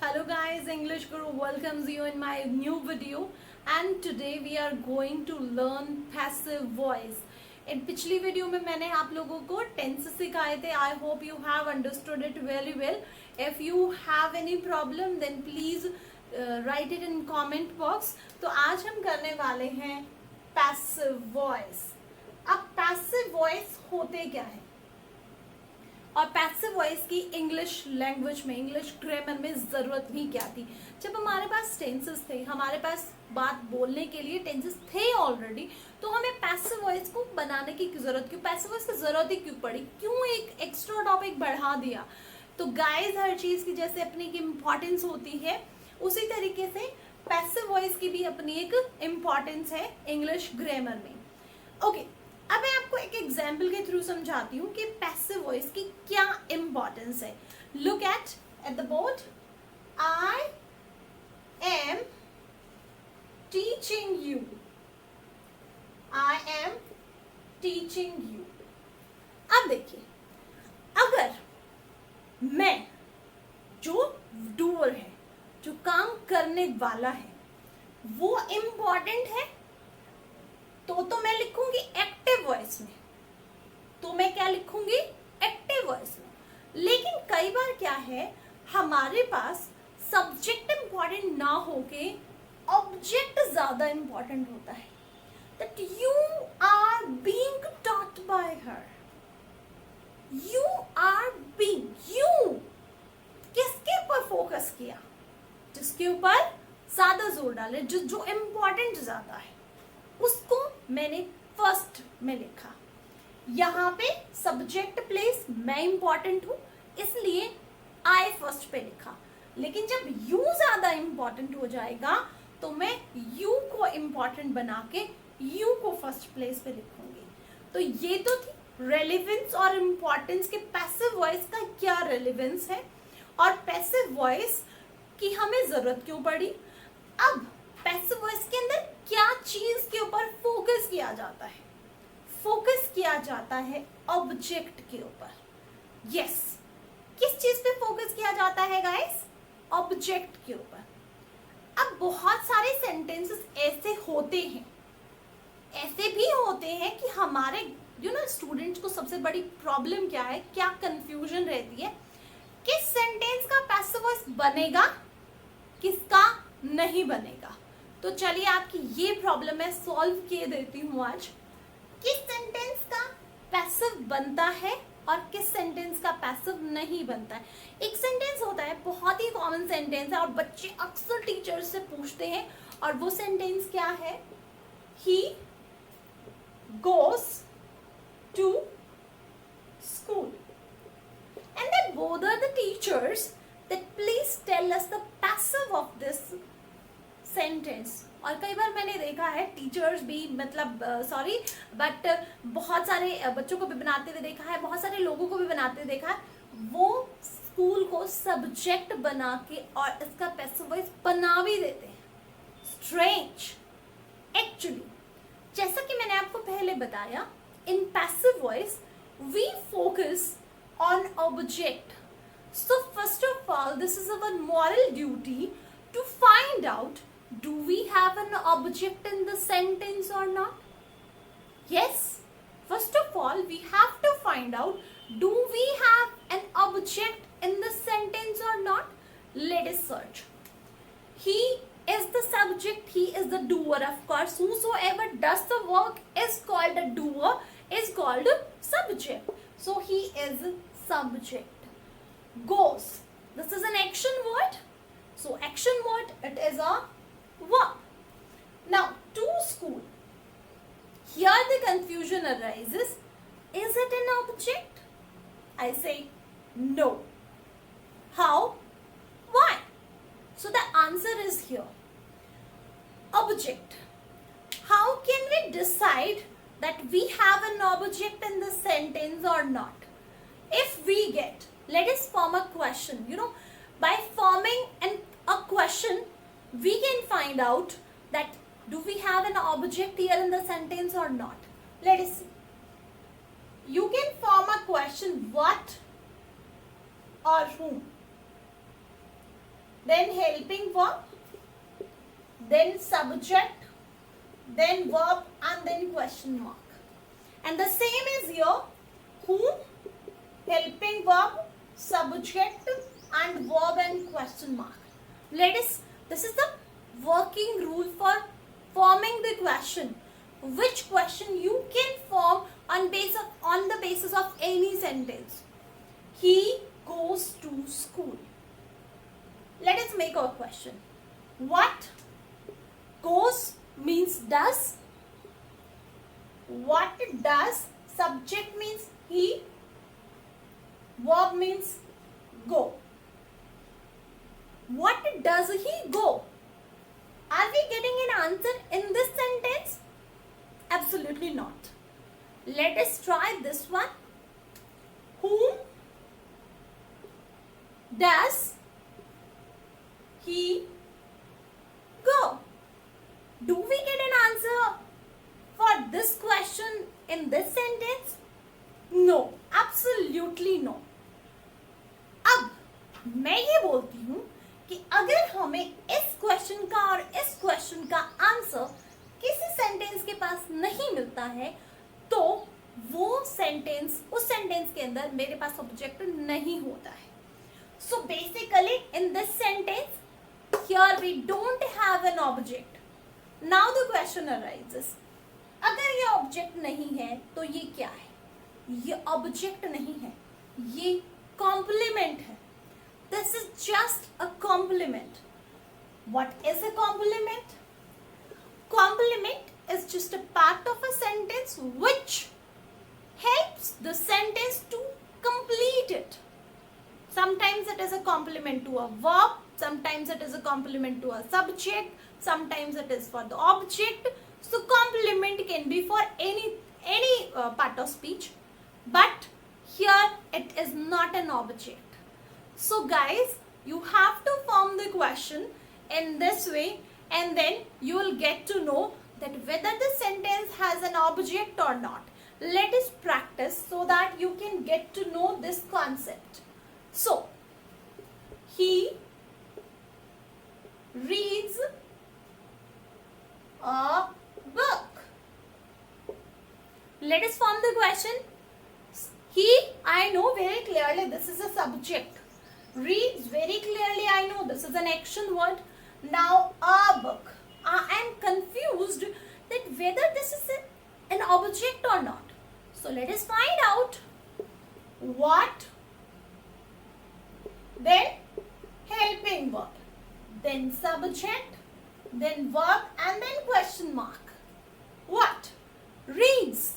Hello guys, English Guru welcomes you in my new video and today we are going to learn passive voice. In पिछली video में मैंने आप लोगों को tense सिखाए थे. I hope you have understood it very well. If you have any problem then please write it in comment box. तो आज हम करने वाले हैं passive voice. अब passive voice होते क्या है और पैसिव वॉइस की इंग्लिश लैंग्वेज में, इंग्लिश ग्रामर में जरूरत भी क्या थी. जब हमारे पास टेंसेस थे, हमारे पास बात बोलने के लिए टेंसेस थे ऑलरेडी, तो हमें पैसिव वॉइस को बनाने की जरूरत क्यों, पैसिव वॉइस की जरूरत ही क्यों पड़ी, क्यों एक एक्स्ट्रा टॉपिक बढ़ा दिया. तो गाइस, हर चीज की जैसे अपनी एक इम्पोर्टेंस होती है उसी तरीके से पैसिव वॉइस की भी अपनी एक इम्पोर्टेंस है इंग्लिश ग्रामर में. ओके, अब मैं आपको एक एग्जाम्पल के थ्रू समझाती हूँ कि पैसिव वॉइस की क्या इंपॉर्टेंस है. Look at the board. I am teaching you. I am teaching you. अब देखिए, अगर मैं, जो डूअर है, जो काम करने वाला है, वो इम्पॉर्टेंट है तो मैं लिखूंगी एक्टिव वॉइस में. तो मैं क्या लिखूंगी? एक्टिव वॉइस में. लेकिन कई बार क्या है, हमारे पास सब्जेक्ट इंपॉर्टेंट ना होके ऑब्जेक्ट ज्यादा इंपॉर्टेंट होता है. That you are being taught by her. You are being, you किसके ऊपर फोकस किया? जिसके ऊपर ज्यादा जोर डाले, जो इंपॉर्टेंट ज्यादा है, उसको मैंने फर्स्ट में लिखा. यहां पे सब्जेक्ट प्लेस मैं इंपॉर्टेंट हूं, इसलिए आई फर्स्ट पे लिखा. लेकिन जब यू ज्यादा इंपॉर्टेंट हो जाएगा तो मैं यू को इंपॉर्टेंट बना के यू को फर्स्ट प्लेस पे लिखूंगी. तो ये तो थी रेलेवेंस और इंपॉर्टेंस के पैसिव वॉइस का क्या रेलेवेंस है और पैसिव वॉइस की हमें जरूरत क्यों पड़ी. अब पैसिव वॉइस के अंदर क्या चीज के ऊपर फोकस किया जाता है? फोकस किया जाता है ऑब्जेक्ट के ऊपर. यस, किस चीज पे फोकस किया जाता है गाइस? ऑब्जेक्ट के ऊपर. अब बहुत सारे सेंटेंसेस ऐसे होते हैं, ऐसे भी होते हैं कि हमारे स्टूडेंट्स को सबसे बड़ी प्रॉब्लम क्या है, क्या कंफ्यूजन रहती है, किस सेंटेंस का पैसिव वॉइस बनेगा, किसका नहीं बनेगा. तो चलिए आपकी ये प्रॉब्लम मैं सॉल्व किए देती हूँ आज. किस सेंटेंस का पैसिव बनता है और किस सेंटेंस का पैसिव नहीं बनता है. एक सेंटेंस होता है, बहुत ही कॉमन सेंटेंस है और बच्चे अक्सर टीचर से पूछते हैं, और वो सेंटेंस क्या है? He goes to school. And they bother the teachers that please tell us the passive of this sentence. और कई बार मैंने देखा है टीचर्स भी, मतलब बट बहुत सारे बच्चों को भी बनाते हुए देखा है, बहुत सारे लोगों को भी बनाते हुए देखा है, वो स्कूल को सब्जेक्ट बना के और इसका पैसिव वॉइस बना भी देते हैं. स्ट्रेंज. एक्चुअली जैसा कि मैंने आपको पहले बताया, in passive voice we focus on object. So first of all this is our moral duty to find out, do we have an object in the sentence or not? Yes, first of all we have to find out, do we have an object in the sentence or not? Let us search. He is the subject, he is the doer. Of course, whosoever does the work is called a doer, is called a subject. So he is a subject. Goes, this is an action word. So action word, it is a verb. Now to school. Here the confusion arises. Is it an object? I say no. How? Why? So the answer is here. Object. How can we decide that we have an object in the sentence or not? If we get, let us form a question. By forming a question, we can find out that do we have an object here in the sentence or not. Let us see. You can form a question, what or whom. then helping verb, then subject, then verb, and then question mark. And the same is here. Whom, helping verb, subject, and verb and question mark. This is the working rule for forming the question. Which question you can form on the basis of any sentence. He goes to school. Let us make our question. What? Goes means does. What does? Subject means he. Verb means go. What does he go? Are we getting an answer in this sentence? Absolutely not. Let us try this one. Whom does he go? Do we get an answer for this question in this sentence? No, absolutely no. अब मैं ये बोलती हूँ कि अगर हमें इस question का और इस क्वेश्चन का आंसर किसी सेंटेंस के पास नहीं मिलता है तो वो सेंटेंस उस सेंटेंस के अंदर मेरे पास ऑब्जेक्ट नहीं होता है. So basically in this sentence here we don't have an object. Now the question arises, अगर ये ऑब्जेक्ट नहीं है तो ये क्या है? ये ऑब्जेक्ट नहीं है, ये कॉम्प्लीमेंट है. This is just a complement. What is a complement? Complement is just a part of a sentence which helps the sentence to complete it. Sometimes it is a complement to a verb, sometimes it is a complement to a subject, sometimes it is for the object. So complement can be for any part of speech, but here it is not an object. So guys, you have to form the question in this way and then you will get to know that whether the sentence has an object or not. Let us practice so that you can get to know this concept. So, he reads a book. Let us form the question. He, I know very clearly this is a subject. Reads, very clearly I know this is an action word. Now a book. I am confused that whether this is an object or not. So let us find out. What? Then helping verb. Then subject. Then verb and then question mark. What? Reads.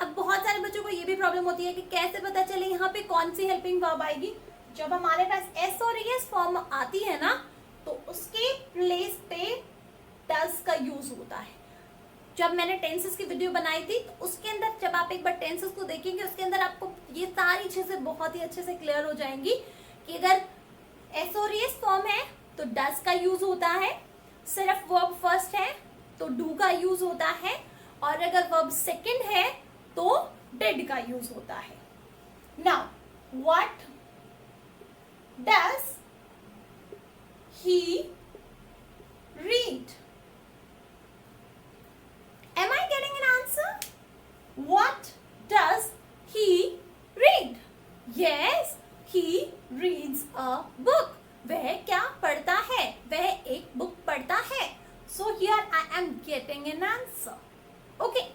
अब बहुत सारे बच्चों को ये भी problem होती है कि कैसे पता चले यहाँ पे कौन सी हेल्पिंग वर्ब आएगी. जब हमारे पास एस और एस फॉर्म आती है ना तो उसके प्लेस पे डज का यूज होता है. जब मैंने टेंसेस की वीडियो बनाई थी तो उसके अंदर जब आप एक बार टेंसेस को देखेंगे उसके अंदर आपको ये सारी चीजें बहुत ही अच्छे से क्लियर हो जाएंगी कि अगर एस और एस फॉर्म है तो डज का यूज होता है, सिर्फ वर्ब फर्स्ट है तो डू का यूज होता है, और अगर वर्ब सेकंड है तो डिड का यूज होता है. Now what does he read? Am I getting an answer? What does he read? Yes, he reads a book. वह क्या पढ़ता है? वह एक बुक पढ़ता है. So here I am getting an answer. Okay.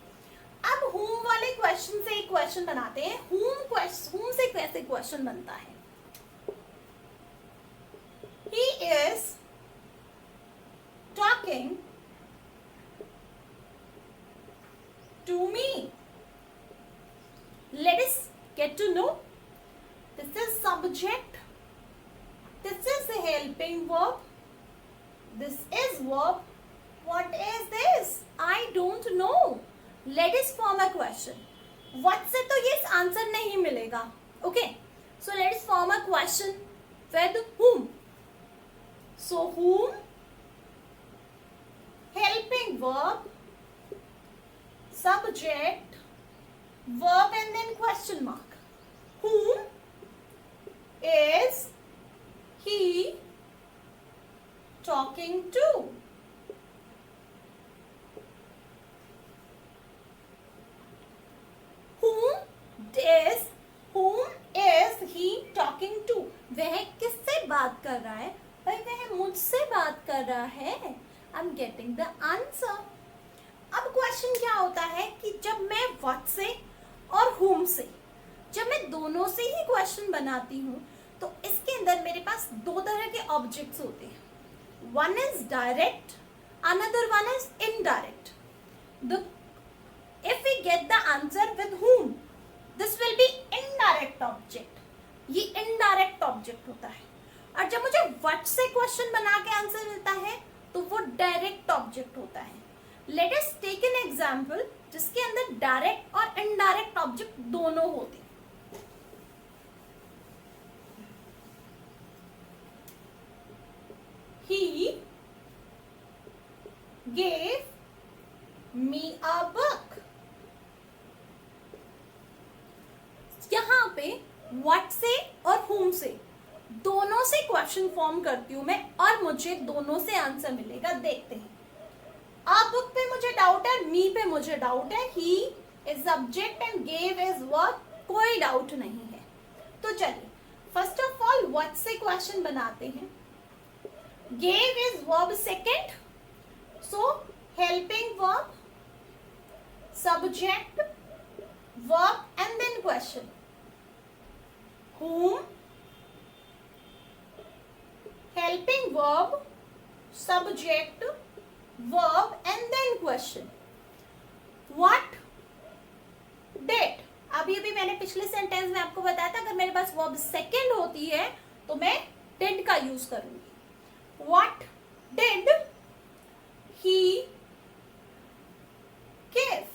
अब whom वाले क्वेश्चन से एक क्वेश्चन बनाते हैं. whom से कैसे क्वेश्चन बनता है? He is talking to me. Let us get to know. This is subject. This is the helping verb. This is verb. What is this? I don't know. Let us form a question. What से तो ये answer नहीं मिलेगा. Okay. So let us form a question with whom. So whom, helping verb, subject, verb and then question mark. Whom is he talking to? Whom is he talking to? वह किससे बात कर रहा है? भाई वह मुझसे बात कर रहा है. I'm getting the answer. अब क्वेश्चन क्या होता है कि जब मैं what से और whom से, जब मैं दोनों से ही क्वेश्चन बनाती हूँ तो इसके अंदर मेरे पास दो तरह के ऑब्जेक्ट्स होते हैं. One is direct, another one is indirect. If we get the answer with whom, this will be indirect object. ये indirect object होता है. और जब मुझे what से क्वेश्चन बना के आंसर मिलता है तो वो डायरेक्ट ऑब्जेक्ट होता है. Let us take an example जिसके अंदर डायरेक्ट और इनडायरेक्ट ऑब्जेक्ट दोनों होते. He gave me a book. यहाँ पे what से और whom से दोनों से क्वेश्चन फॉर्म करती हूं मैं और मुझे दोनों से आंसर मिलेगा. देखते हैं. आप बुक पे मुझे डाउट है, मी पे मुझे डाउट है, he is subject and gave is verb, कोई डाउट नहीं है. तो चलिए फर्स्ट ऑफ ऑल व्हाट से क्वेश्चन बनाते हैं. Gave is verb second, so helping verb, subject, verb and then question. whom, helping verb, subject, verb and then question. What did, अभी मैंने पिछले सेंटेंस में आपको बताया था अगर मेरे पास वर्ब सेकेंड होती है तो मैं did का यूज करूंगी. What did he give?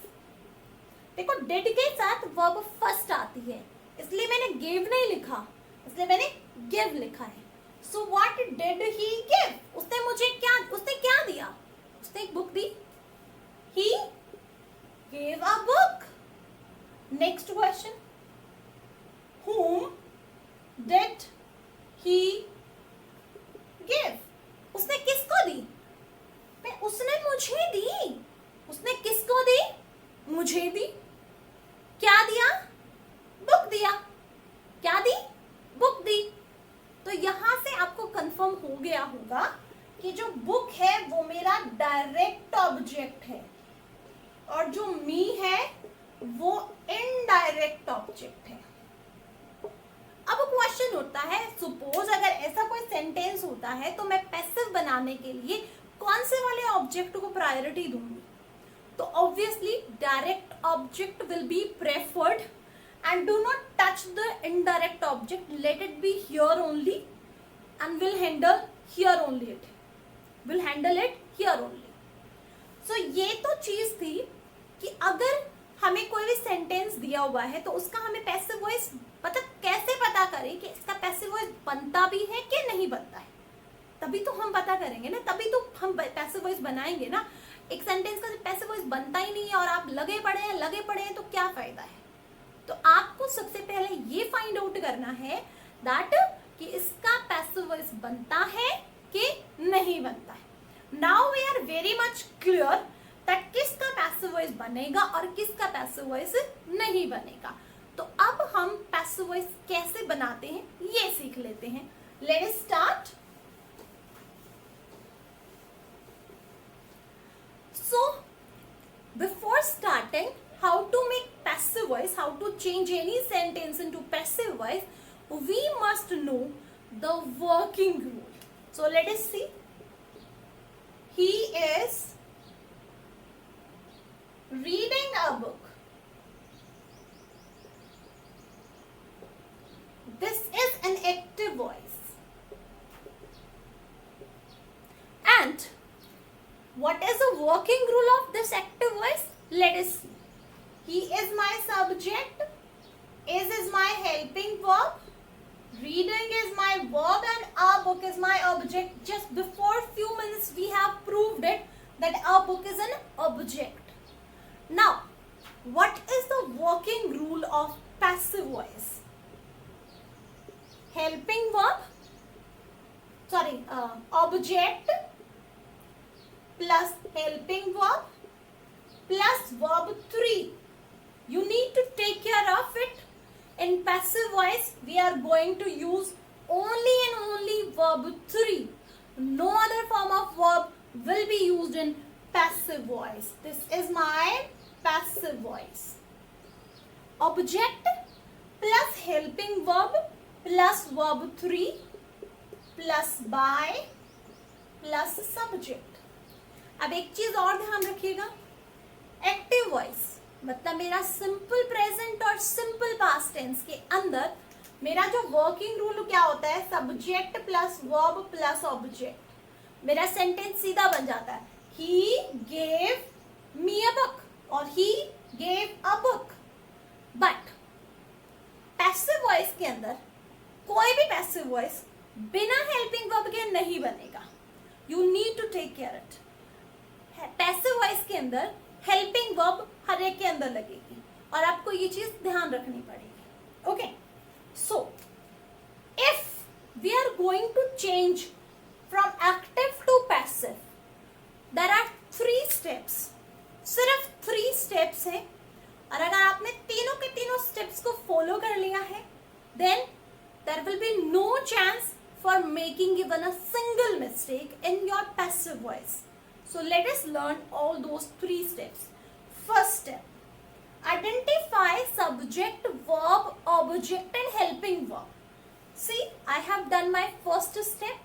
देखो did के साथ वर्ब फर्स्ट आती है इसलिए मैंने give नहीं लिखा, इसलिए मैंने give लिखा है. So what did he give? उसने क्या दिया? उसने एक book the. He gave a book. Next question. Whom did he give? उसने किसको दी? उसने मुझे दी. उसने किसको दी? मुझे दी. क्या दिया? बुक दिया. क्या दी? बुक दी. तो यहां से आपको कंफर्म हो गया होगा कि जो बुक है वो मेरा डायरेक्ट ऑब्जेक्ट है और जो मी है वो इनडायरेक्ट ऑब्जेक्ट है. अब क्वेश्चन होता है सपोज अगर ऐसा कोई सेंटेंस होता है तो मैं पैसिव बनाने के लिए कौन से वाले ऑब्जेक्ट को प्रायोरिटी दूंगी. तो obviously direct object will be preferred and do not touch the indirect object, let it be here only and will handle it here only. So ये तो चीज थी कि अगर हमें कोई भी सेंटेंस दिया हुआ है तो उसका हमें पैसिव वॉइस कैसे पता करें कि इसका पैसिव वॉइस बनता भी है कि नहीं बनता है. तभी तो हम पता करेंगे ना, तभी तो हम पैसिव वॉइस बनाएंगे ना. एक सेंटेंस का पैसिव वॉइस बनता ही नहीं है और आप लगे पड़े हैं तो क्या फायदा है. तो आपको सबसे पहले ये फाइंड आउट करना है दैट कि इसका पैसिव वॉइस बनता है कि नहीं बनता है. Now we are very much clear that किसका पैसिव वॉइस बनेगा और किसका पैसिव वॉइस नहीं बनेगा. तो अब हम पैसिव वॉइस कैसे बनाते हैं ये सीख लेते हैं. Let us start. So before starting how to make passive voice, how to change any sentence into passive voice, we must know the working rule. So let us see. He is reading a book. This is an active voice. And what is the working rule of this active voice? Let us see. He is my subject, is my helping verb, reading is my verb and our book is my object. Just before few minutes we have proved it that our book is an object. Now, what is the working rule of passive voice? Helping verb, object, plus helping verb plus verb 3. You need to take care of it. In passive voice, we are going to use only and only verb 3. No other form of verb will be used in passive voice. This is my passive voice. Object plus helping verb plus verb 3 plus by plus subject. अब एक चीज और ध्यान रखिएगा, active voice मतलब मेरा simple present और simple past tense के अंदर मेरा जो वर्किंग रूल क्या होता है, subject plus verb plus object. मेरा सेंटेंस सीधा बन जाता है, he gave me a book और he gave a book. But passive voice के अंदर कोई भी पैसिव वॉइस बिना हेल्पिंग वर्ब के नहीं बनेगा. You need to take care it. Passive voice के अंदर हेल्पिंग वर्ब हर एक के अंदर लगेगी और आपको ये चीज ध्यान रखनी पड़ेगी. Okay, so if we are going to change from active to passive, there are 3 steps. सिर्फ 3 स्टेप्स है और अगर आपने तीनों के तीनों स्टेप्स को फॉलो कर लिया है, then there will be no chance for making even a single mistake in your passive voice. So let us learn all those 3 steps. First step, identify subject, verb, object and helping verb. See, I have done my first step.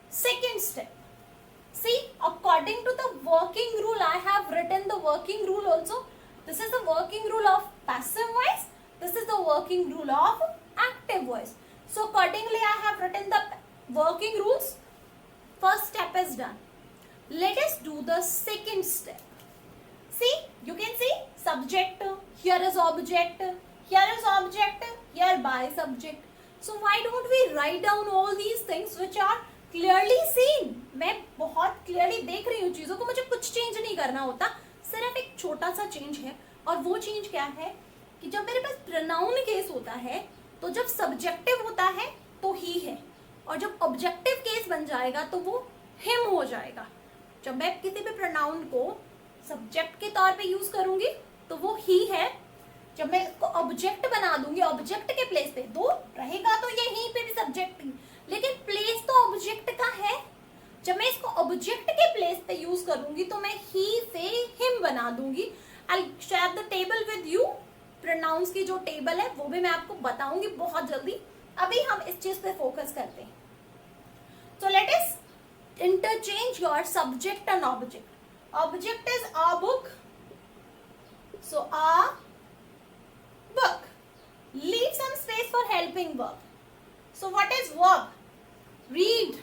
Second step, see, according to the working rule, I have written the working rule also. This is the working rule of passive voice. This is the working rule of active voice. So accordingly, I have written the working rules. First step is done. Let us do the second step. See, you can see subject, here is object, here is object, here by subject. So why don't we write down all these things which are clearly seen? मैं बहुत clearly देख रही हूँ चीज़ों को, मुझे कुछ change नहीं करना होता, सिर्फ एक छोटा सा change है. और वो change क्या है कि जब मेरे पास pronoun केस होता है तो जब सब्जेक्टिव होता है तो ही है और जब ऑब्जेक्टिव केस बन जाएगा तो वो हिम हो जाएगा. जब मैं किसी भी प्रोनाउन को सब्जेक्ट के तौर पे यूज करूंगी तो वो ही है. जब मैं इसको ऑब्जेक्ट बना दूंगी, ऑब्जेक्ट के प्लेस पे तो रहेगा तो ये ही पे भी सब्जेक्ट ही, लेकिन प्लेस तो ऑब्जेक्ट का है. जब मैं इसको ऑब्जेक्ट के प्लेस पे यूज करूंगी तो मैं ही से हिम बना दूंगी. I will share the table with you. Pronouns की जो टेबल है वो भी मैं आपको बताऊंगी बहुत जल्दी. अभी हम इस चीज पे फोकस करते हैं. So let us interchange your subject and object. Object is a book, so a book. Leave some space for helping verb. So what is verb? Read.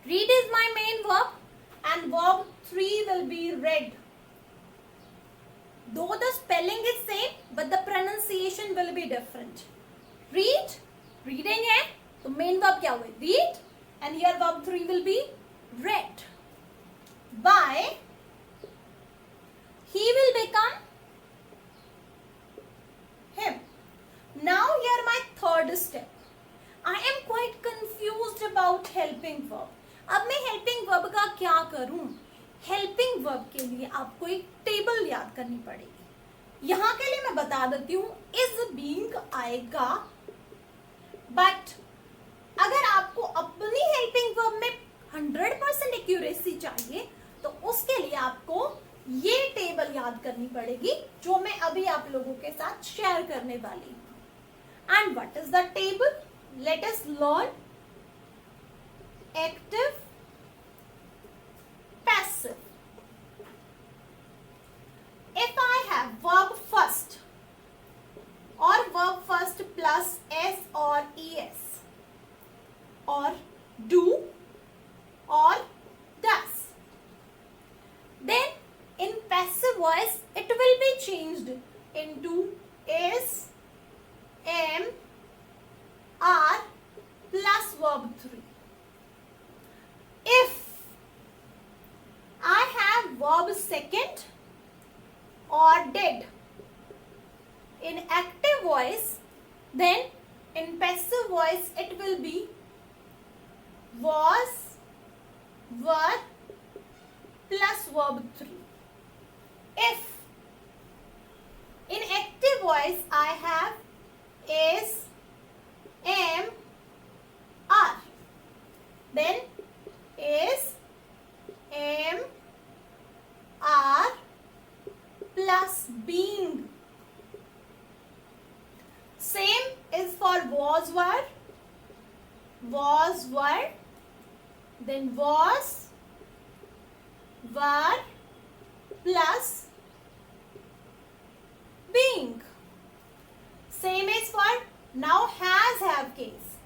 Read is my main verb and verb 3 will be read. Though the spelling is same, but the pronunciation will be different. Read, reading है तो main verb क्या हुए? Read, and here verb 3 will be read. By, he will become him. Now here my third step. I am quite confused about helping verb. अब मैं helping verb का क्या करूं? Helping verb के लिए आपको एक टेबल याद करनी पड़ेगी. यहां के लिए मैं बता देती हूं, इज बीइंग आएगा, बट अगर आपको अपनी हेल्पिंग वर्ब में 100% एक्यूरेसी चाहिए तो उसके लिए आपको ये टेबल याद करनी पड़ेगी जो मैं अभी आप लोगों के साथ शेयर करने वाली हूं. And what is the table? Let us learn. Active, passive. If I have verb first or verb first plus s or es or do or does, then in passive voice it will be changed into is, am, are plus verb 3. If I have verb second or did in active voice, then in passive voice it will be was, were, plus verb 3. If in active voice I have is, am, are, then is, am, are plus being. Same is for was, were, then was, were plus being. Same is for now has, have case.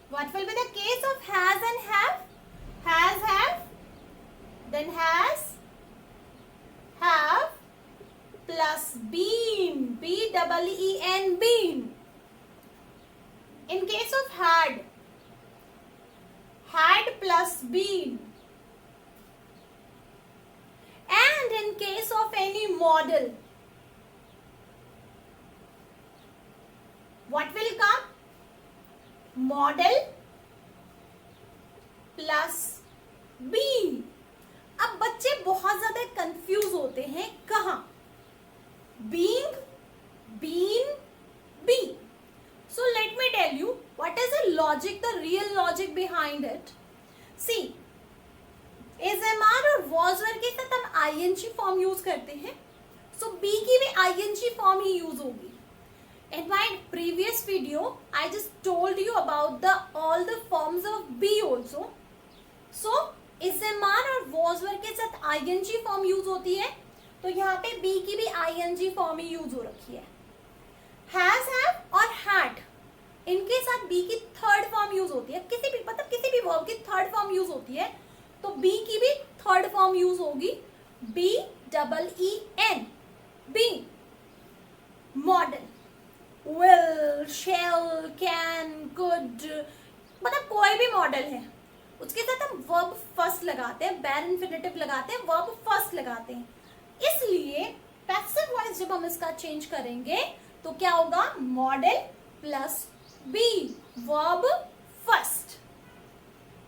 What will be the case of has and have? Has, have, then has, have plus been, B-E-E-N, been. In case of had plus been. And in case of any model, what will come? Model plus been. अब बच्चे बहुत ज्यादा confuse होते हैं, कहाँ? Being, been, be. So let me tell you what is the logic, the real logic behind it. See, is, am, are और was, were के साथ हम ing फॉर्म यूज करते हैं, so be की भी ing फॉर्म ही यूज होगी. In my previous video, I just told you about all the forms of be also. So, is, am, are और was, were के साथ ing फॉर्म यूज होती है, तो यहाँ पे be की भी ing फॉर्म ही यूज हो रखी है. Has, have और had, इनके साथ be की थर्ड फॉर्म यूज होती है. किसी भी वर्ब की थर्ड फॉर्म यूज होती है, तो be की भी थर्ड फॉर्म यूज होगी, B-E-E-N, being. Model, will, shall, can, could, मतलब कोई भी मॉडल है, उसके साथ हम वर्ब फर्स्ट लगाते हैं, बैर इन्फिनेटिव लगाते हैं, वर्ब फर्स्ट लगाते हैं. इसलिए पैसिव वॉइस जब हम इसका चेंज करेंगे तो क्या होगा? Modal plus be, verb first.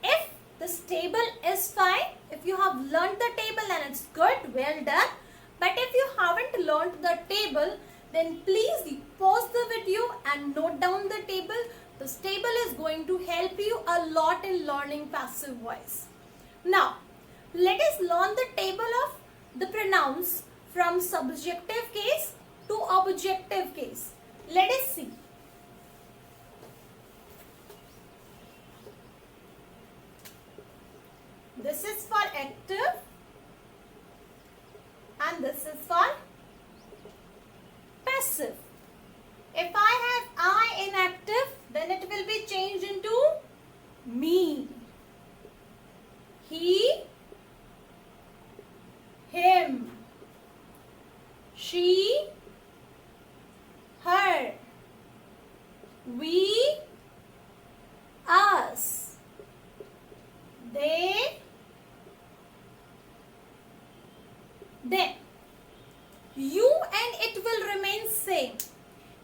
If this table is fine, if you have learned the table then it's good, well done. But if you haven't learned the table, then please pause the video and note down the table. This table is going to help you a lot in learning passive voice. Now, let us learn the table of the pronouns from subjective case to objective case. Let us see. This is for active and this is for passive. If I have I in active, then it will be changed into me, he, him, she, her, we, us, they, them. You and it will remain same.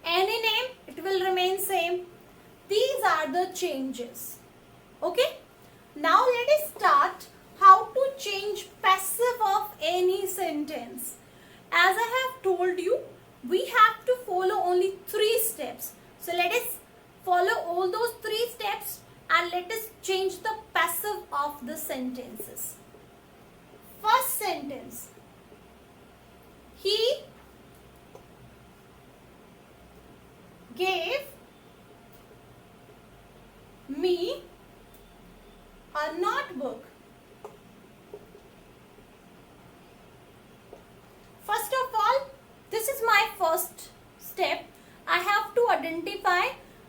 Any name, it will remain same. These are the changes. Okay. Now let us start how to change passive of any sentence. As I have told you, we have to follow only 3 steps. So let us follow all those 3 steps and let us change the passive of the sentences. First sentence. He gave me a notebook. First of all, this is my first step. I have to identify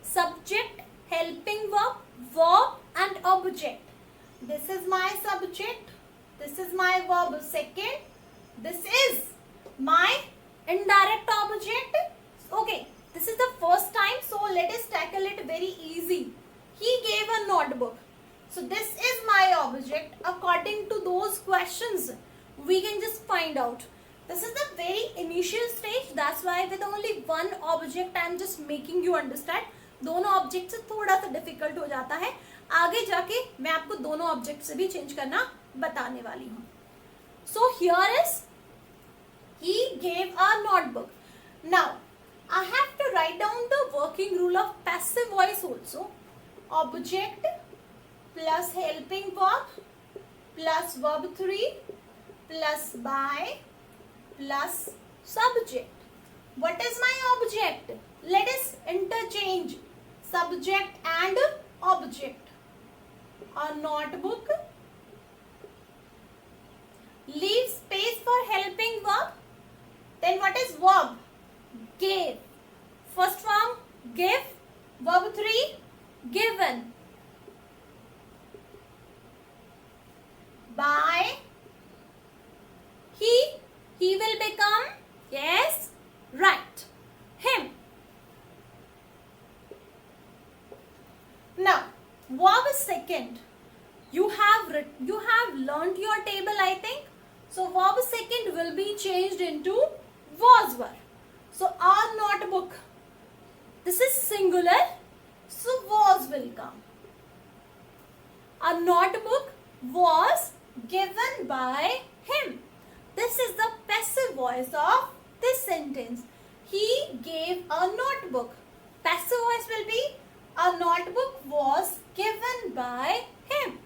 subject, helping verb, verb and object. This is my subject. This is my verb second. This is my indirect object. Okay, this is the first time, so let us tackle it very easy. He gave a notebook. So this is my object. According to those questions, we can just find out. This is the very initial stage. That's why with only one object I am just making you understand. दोनों object से थोड़ा सा difficult हो जाता है. आगे जाके मैं आपको दोनों ऑब्जेक्ट से भी चेंज करना बताने वाली हूँ. So here is, he gave a notebook. Now, I have to write down the working rule of passive voice also. Object plus helping verb plus verb 3 plus by plus subject. What is my object? Let us interchange subject and object. A notebook. Leave space for helping verb. Then what is verb? Gave. First form give. Verb 3 given. By he will become, yes, right, him. Now verb second. You have learned your table, I think. So verb second will be changed into was were. So our notebook, this is singular, so was will come. A notebook was given by him. This is the passive voice of this sentence. He gave a notebook. Passive voice will be, a notebook was given by him.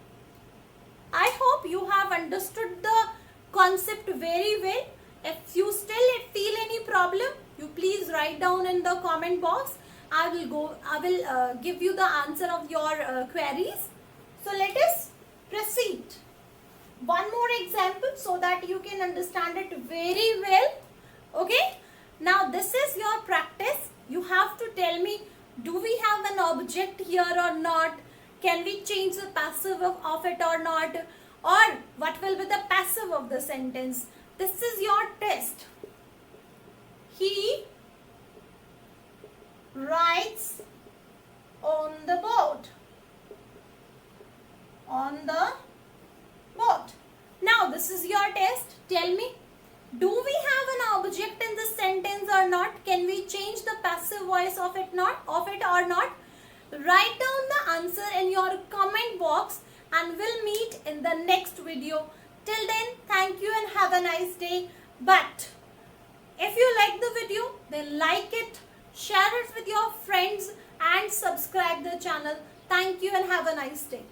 I hope you have understood the concept very well. If you still feel any problem, you please write down in the comment box. I will give you the answer of your queries. So let us proceed. One more example so that you can understand it very well. Okay. Now this is your practice. You have to tell me, do we have an object here or not? Can we change the passive of it or not? Or what will be the passive of the sentence? This is your test. He writes on the board. On the board. Now this is your test. Tell me, do we have an object in this sentence or not? Can we change the passive voice of it or not? Write down the answer in your comment box and we'll meet in the next video. Till then, thank you and have a nice day. But if you like the video, then like it, share it with your friends and subscribe the channel. Thank you and have a nice day.